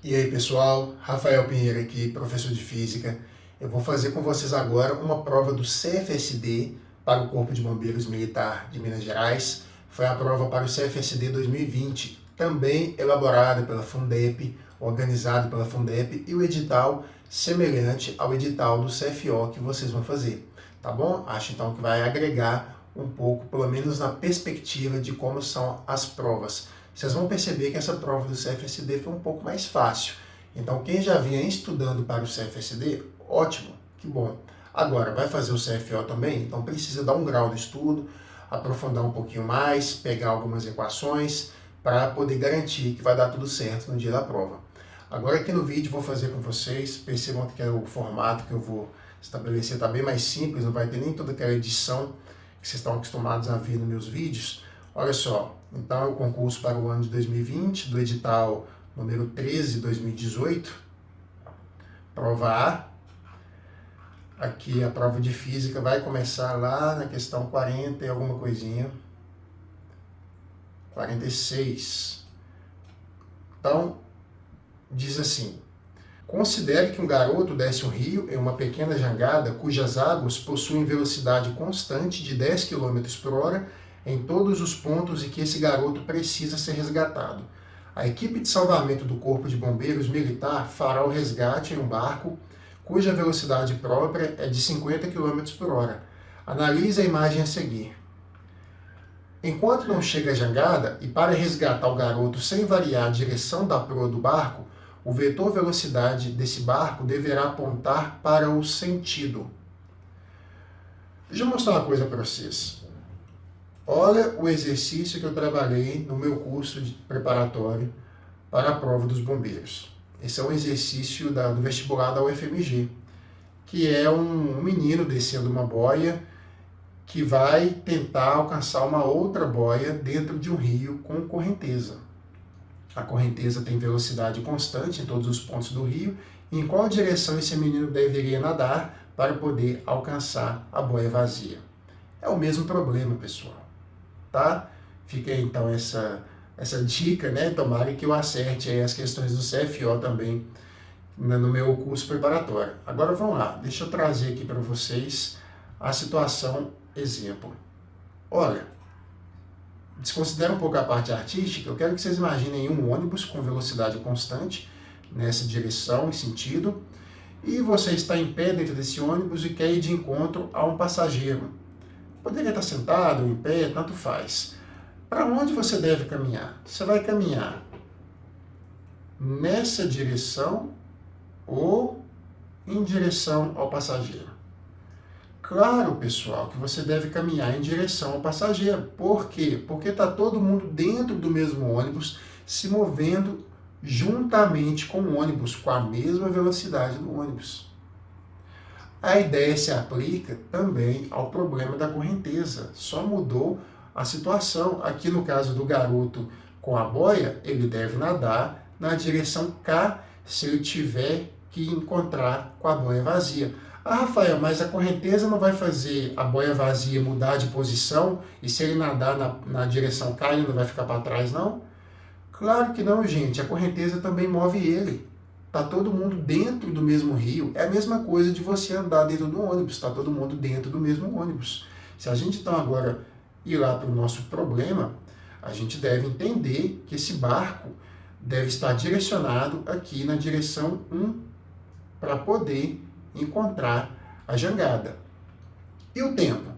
E aí pessoal, Rafael Pinheiro aqui, professor de Física. Eu vou fazer com vocês agora uma prova do CFSD para o Corpo de Bombeiros Militar de Minas Gerais. Foi a prova para o CFSD 2020, também elaborada pela Fundep, organizado pela Fundep, e o edital semelhante ao edital do CFO que vocês vão fazer, tá bom? Acho então que vai agregar um pouco, pelo menos na perspectiva de como são as provas. Vocês vão perceber que essa prova do CFSD foi um pouco mais fácil. Então, quem já vinha estudando para o CFSD, ótimo, que bom. Agora, vai fazer o CFO também? Então, precisa dar um grau de estudo, aprofundar um pouquinho mais, pegar algumas equações, para poder garantir que vai dar tudo certo no dia da prova. Agora, aqui no vídeo, vou fazer com vocês, percebam que o formato que eu vou estabelecer está bem mais simples, não vai ter nem toda aquela edição que vocês estão acostumados a ver nos meus vídeos. Olha só, então é o concurso para o ano de 2020, do edital número 13, 2018, prova A. Aqui a prova de Física vai começar lá na questão 40 e alguma coisinha, 46. Então, diz assim: considere que um garoto desce um rio em uma pequena jangada cujas águas possuem velocidade constante de 10 km por hora em todos os pontos em que esse garoto precisa ser resgatado. A equipe de salvamento do Corpo de Bombeiros Militar fará o resgate em um barco cuja velocidade própria é de 50 km por hora. Analise a imagem a seguir. Enquanto não chega à jangada, e para resgatar o garoto sem variar a direção da proa do barco, o vetor velocidade desse barco deverá apontar para o sentido. Deixa eu mostrar uma coisa para vocês. Olha o exercício que eu trabalhei no meu curso de preparatório para a prova dos bombeiros. Esse é um exercício do vestibular da UFMG, que é um menino descendo uma boia que vai tentar alcançar uma outra boia dentro de um rio com correnteza. A correnteza tem velocidade constante em todos os pontos do rio, e em qual direção esse menino deveria nadar para poder alcançar a boia vazia. É o mesmo problema, pessoal. Tá? Fica aí, então essa dica, né? Tomara que eu acerte aí as questões do CFO também no meu curso preparatório. Agora vamos lá, deixa eu trazer aqui para vocês a situação exemplo. Olha, desconsidera um pouco a parte artística, eu quero que vocês imaginem um ônibus com velocidade constante nessa direção e sentido, e você está em pé dentro desse ônibus e quer ir de encontro a um passageiro. Poderia estar sentado ou em pé, tanto faz. Para onde você deve caminhar? Você vai caminhar nessa direção ou em direção ao passageiro? Claro, pessoal, que você deve caminhar em direção ao passageiro. Por quê? Porque está todo mundo dentro do mesmo ônibus, se movendo juntamente com o ônibus, com a mesma velocidade do ônibus. A ideia se aplica também ao problema da correnteza, só mudou a situação. Aqui no caso do garoto com a boia, ele deve nadar na direção K se ele tiver que encontrar com a boia vazia. Ah, Rafael, mas a correnteza não vai fazer a boia vazia mudar de posição, e se ele nadar na direção K ele não vai ficar para trás, não? Claro que não, gente, a correnteza também move ele. Está todo mundo dentro do mesmo rio. É a mesma coisa de você andar dentro do ônibus. Está todo mundo dentro do mesmo ônibus. Se a gente então agora ir lá para o nosso problema, a gente deve entender que esse barco deve estar direcionado aqui na direção 1 para poder encontrar a jangada. E o tempo?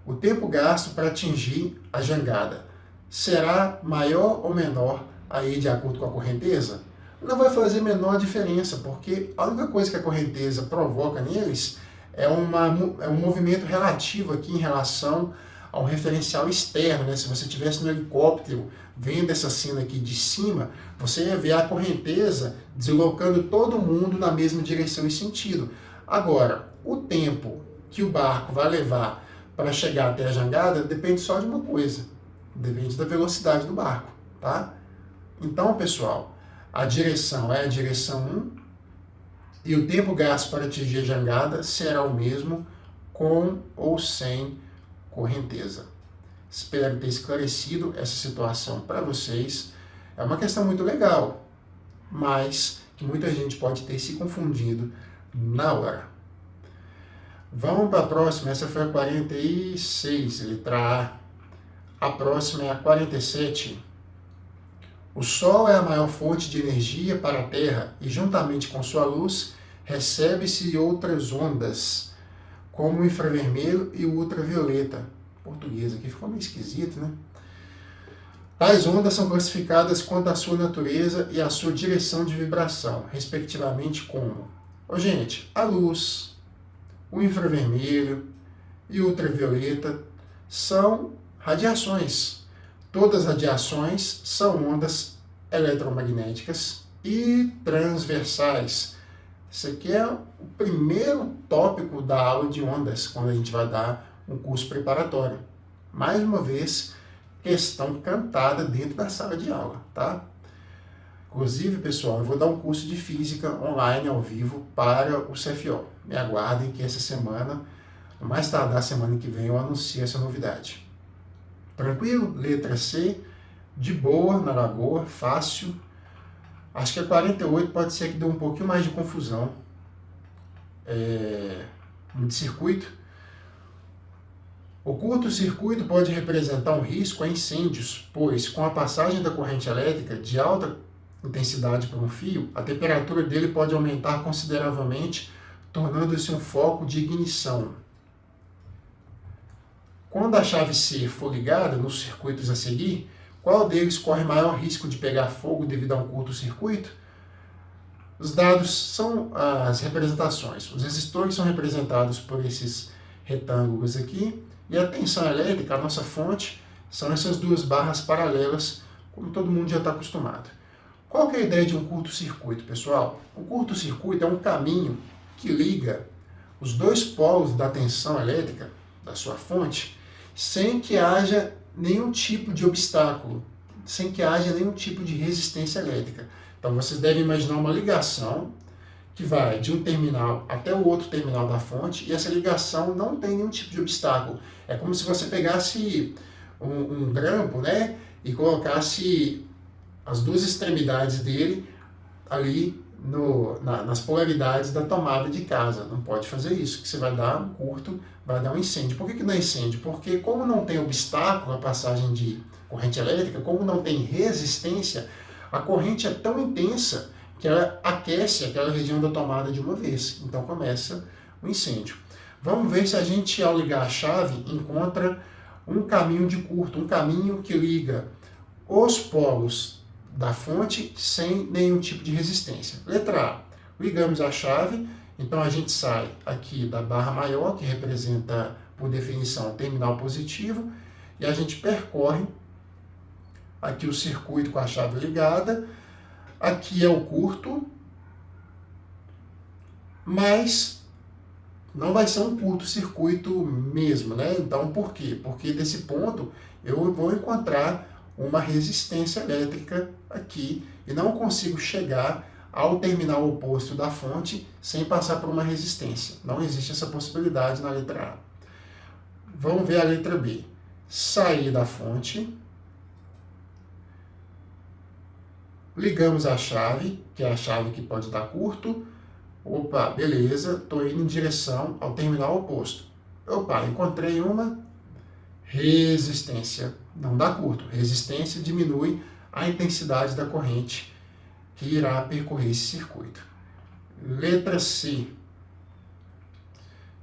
O tempo gasto para atingir a jangada será maior ou menor aí de acordo com a correnteza? Não vai fazer a menor diferença, porque a única coisa que a correnteza provoca neles é um movimento relativo aqui em relação ao referencial externo, né? Se você estivesse no helicóptero vendo essa cena aqui de cima, você ia ver a correnteza deslocando todo mundo na mesma direção e sentido. Agora, o tempo que o barco vai levar para chegar até a jangada depende só de uma coisa, depende da velocidade do barco, tá? Então, pessoal, a direção é a direção 1 e o tempo gasto para atingir a jangada será o mesmo com ou sem correnteza. Espero ter esclarecido essa situação para vocês. É uma questão muito legal, mas que muita gente pode ter se confundido na hora. Vamos para a próxima, essa foi a 46, letra A. A próxima é a 47. O Sol é a maior fonte de energia para a Terra e, juntamente com sua luz, recebe-se outras ondas, como o infravermelho e o ultravioleta. Português aqui ficou meio esquisito, né? Tais ondas são classificadas quanto à sua natureza e à sua direção de vibração, respectivamente como... gente, a luz, o infravermelho e o ultravioleta são radiações. Todas as radiações são ondas eletromagnéticas e transversais. Isso aqui é o primeiro tópico da aula de ondas, quando a gente vai dar um curso preparatório. Mais uma vez, questão cantada dentro da sala de aula, tá? Inclusive, pessoal, eu vou dar um curso de física online ao vivo para o CFO. Me aguardem que essa semana, no mais tardar semana que vem, eu anuncio essa novidade. Tranquilo? Letra C, de boa, na lagoa, fácil. Acho que a 48 pode ser que dê um pouquinho mais de confusão de circuito. O curto-circuito pode representar um risco a incêndios, pois com a passagem da corrente elétrica de alta intensidade por um fio, a temperatura dele pode aumentar consideravelmente, tornando-se um foco de ignição. Quando a chave C for ligada nos circuitos a seguir, qual deles corre maior risco de pegar fogo devido a um curto-circuito? Os dados são as representações. Os resistores são representados por esses retângulos aqui, e a tensão elétrica, a nossa fonte, são essas duas barras paralelas, como todo mundo já está acostumado. Qual que é a ideia de um curto-circuito, pessoal? O curto-circuito é um caminho que liga os dois polos da tensão elétrica, da sua fonte, sem que haja nenhum tipo de obstáculo, sem que haja nenhum tipo de resistência elétrica. Então vocês devem imaginar uma ligação que vai de um terminal até o outro terminal da fonte, e essa ligação não tem nenhum tipo de obstáculo. É como se você pegasse um grampo, né, e colocasse as duas extremidades dele ali nas polaridades da tomada de casa. Não pode fazer isso, que você vai dar um curto, vai dar um incêndio. Por que não é incêndio? Porque como não tem obstáculo a passagem de corrente elétrica, como não tem resistência, a corrente é tão intensa que ela aquece aquela região da tomada de uma vez. Então começa o incêndio. Vamos ver se a gente, ao ligar a chave, encontra um caminho de curto, um caminho que liga os polos da fonte sem nenhum tipo de resistência. Letra A. Ligamos a chave, então a gente sai aqui da barra maior, que representa, por definição, o terminal positivo, e a gente percorre aqui o circuito com a chave ligada. Aqui é o curto, mas não vai ser um curto-circuito mesmo, né? Então, por quê? Porque desse ponto eu vou encontrar uma resistência elétrica aqui e não consigo chegar ao terminal oposto da fonte sem passar por uma resistência. Não existe essa possibilidade na letra A. Vamos ver a letra B. Sair da fonte. Ligamos a chave, que é a chave que pode dar curto. Opa, beleza, estou indo em direção ao terminal oposto. Opa, encontrei uma resistência. Não dá curto. Resistência diminui a intensidade da corrente que irá percorrer esse circuito. Letra C.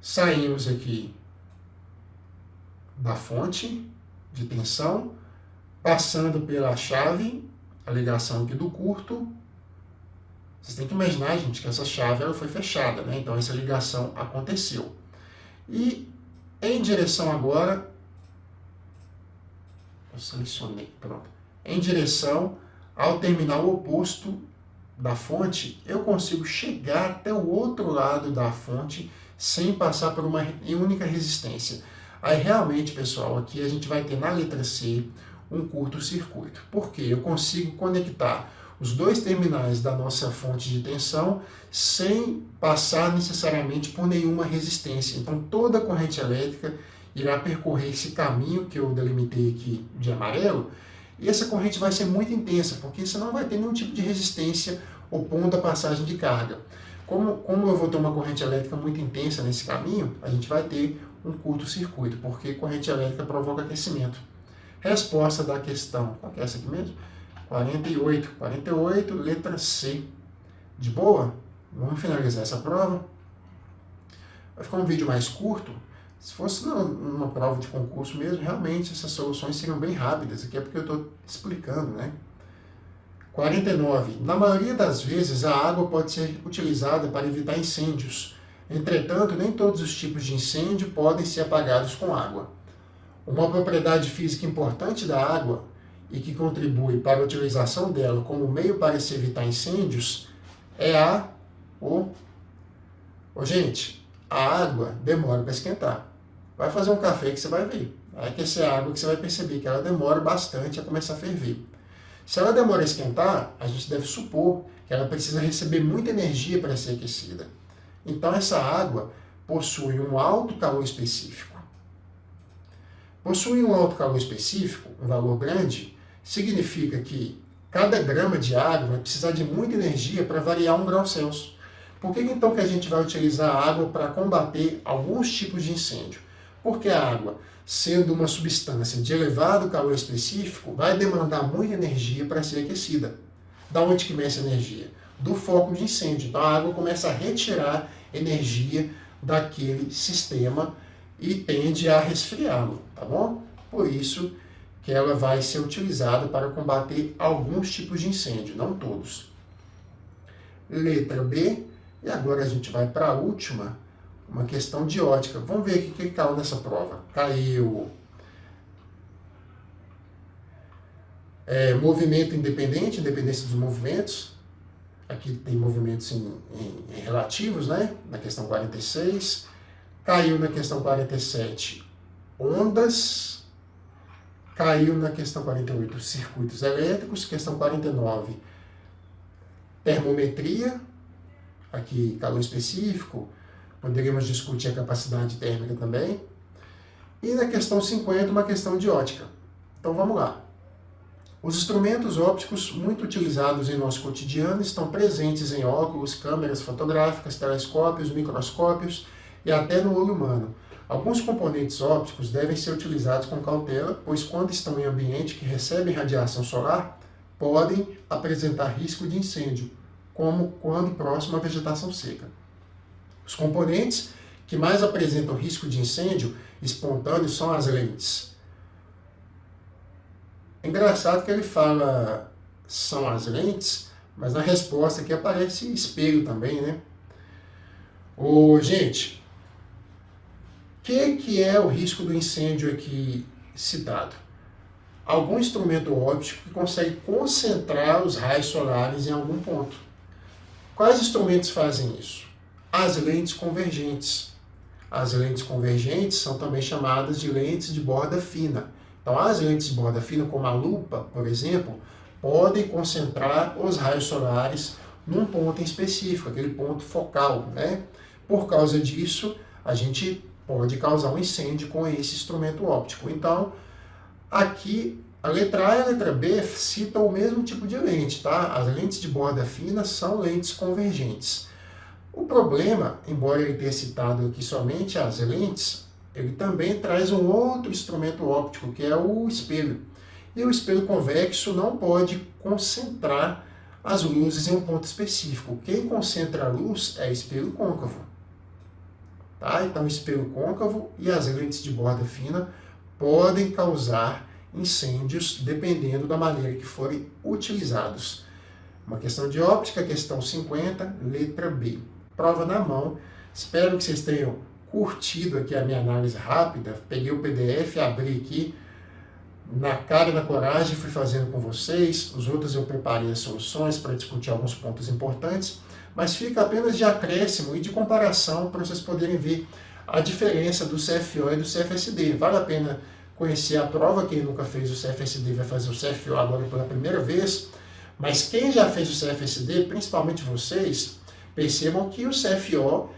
Saímos aqui da fonte de tensão, passando pela chave, a ligação aqui do curto. Vocês têm que imaginar, gente, que essa chave ela foi fechada, né? Então essa ligação aconteceu. E em direção agora, eu selecionei, pronto. Em direção ao terminal oposto da fonte, eu consigo chegar até o outro lado da fonte sem passar por uma única resistência. Aí realmente, pessoal, aqui a gente vai ter na letra C um curto-circuito. Por quê? Eu consigo conectar os dois terminais da nossa fonte de tensão sem passar necessariamente por nenhuma resistência. Então toda a corrente elétrica irá percorrer esse caminho que eu delimitei aqui de amarelo, e essa corrente vai ser muito intensa, porque você não vai ter nenhum tipo de resistência opondo a passagem de carga. Como eu vou ter uma corrente elétrica muito intensa nesse caminho, a gente vai ter um curto-circuito, porque corrente elétrica provoca aquecimento. Resposta da questão, qual que é essa aqui mesmo? 48, letra C. De boa? Vamos finalizar essa prova. Vai ficar um vídeo mais curto. Se fosse numa prova de concurso mesmo, realmente essas soluções seriam bem rápidas. Aqui é porque eu estou explicando, né? 49. Na maioria das vezes, a água pode ser utilizada para evitar incêndios. Entretanto, nem todos os tipos de incêndio podem ser apagados com água. Uma propriedade física importante da água e que contribui para a utilização dela como meio para se evitar incêndios é gente, a água demora para esquentar. Vai fazer um café que você vai ver. Vai aquecer a água que você vai perceber que ela demora bastante a começar a ferver. Se ela demora a esquentar, a gente deve supor que ela precisa receber muita energia para ser aquecida. Então essa água possui um alto calor específico. Possui um alto calor específico, um valor grande, significa que cada grama de água vai precisar de muita energia para variar 1 grau Celsius. Por que então que a gente vai utilizar a água para combater alguns tipos de incêndio? Porque a água, sendo uma substância de elevado calor específico, vai demandar muita energia para ser aquecida. Da onde que vem essa energia? Do foco de incêndio. Então a água começa a retirar energia daquele sistema e tende a resfriá-lo, tá bom? Por isso que ela vai ser utilizada para combater alguns tipos de incêndio, não todos. Letra B, e agora a gente vai para a última, uma questão de ótica. Vamos ver o que caiu nessa prova. Caiu movimento independente, independência dos movimentos. Aqui tem movimentos em relativos, né? Na questão 46. Caiu na questão 47, ondas. Caiu na questão 48, circuitos elétricos. Questão 49, termometria. Aqui, calor específico. Poderíamos discutir a capacidade térmica também. E na questão 50, uma questão de ótica. Então vamos lá. Os instrumentos ópticos muito utilizados em nosso cotidiano estão presentes em óculos, câmeras fotográficas, telescópios, microscópios e até no olho humano. Alguns componentes ópticos devem ser utilizados com cautela, pois quando estão em ambiente que recebem radiação solar, podem apresentar risco de incêndio, como quando próximo à vegetação seca. Os componentes que mais apresentam risco de incêndio espontâneo são as lentes. É engraçado que ele fala são as lentes, mas na resposta aqui aparece espelho também, né? Gente, o que é o risco do incêndio aqui citado? Algum instrumento óptico que consegue concentrar os raios solares em algum ponto. Quais instrumentos fazem isso? As lentes convergentes. As lentes convergentes são também chamadas de lentes de borda fina. Então, as lentes de borda fina, como a lupa, por exemplo, podem concentrar os raios solares num ponto em específico, aquele ponto focal, né? Por causa disso, a gente pode causar um incêndio com esse instrumento óptico. Então, aqui, a letra A e a letra B citam o mesmo tipo de lente, tá? As lentes de borda fina são lentes convergentes. O problema, embora ele tenha citado aqui somente as lentes, ele também traz um outro instrumento óptico, que é o espelho. E o espelho convexo não pode concentrar as luzes em um ponto específico. Quem concentra a luz é espelho côncavo. Tá? Então, espelho côncavo e as lentes de borda fina podem causar incêndios dependendo da maneira que forem utilizados. Uma questão de óptica, questão 50, letra B. Prova na mão. Espero que vocês tenham curtido aqui a minha análise rápida. Peguei o PDF, abri aqui na cara e na coragem, fui fazendo com vocês. Os outros eu preparei as soluções para discutir alguns pontos importantes, mas fica apenas de acréscimo e de comparação para vocês poderem ver a diferença do CFO e do CFSD. Vale a pena conhecer a prova. Quem nunca fez o CFSD vai fazer o CFO agora pela primeira vez, mas quem já fez o CFSD, principalmente vocês, percebam que o CFO,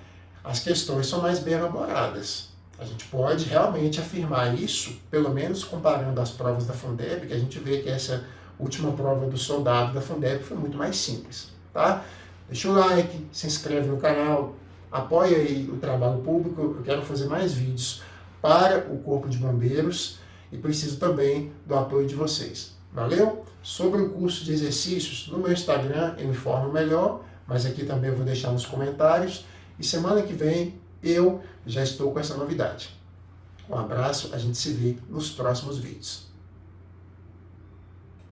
as questões são mais bem elaboradas. A gente pode realmente afirmar isso, pelo menos comparando as provas da Fundeb, que a gente vê que essa última prova do soldado da Fundeb foi muito mais simples. tá? Deixa o like, se inscreve no canal, apoia aí o trabalho público. Eu quero fazer mais vídeos para o Corpo de Bombeiros e preciso também do apoio de vocês. Valeu? Sobre o curso de exercícios, no meu Instagram eu informo melhor, mas aqui também eu vou deixar nos comentários. E semana que vem eu já estou com essa novidade. Um abraço, a gente se vê nos próximos vídeos.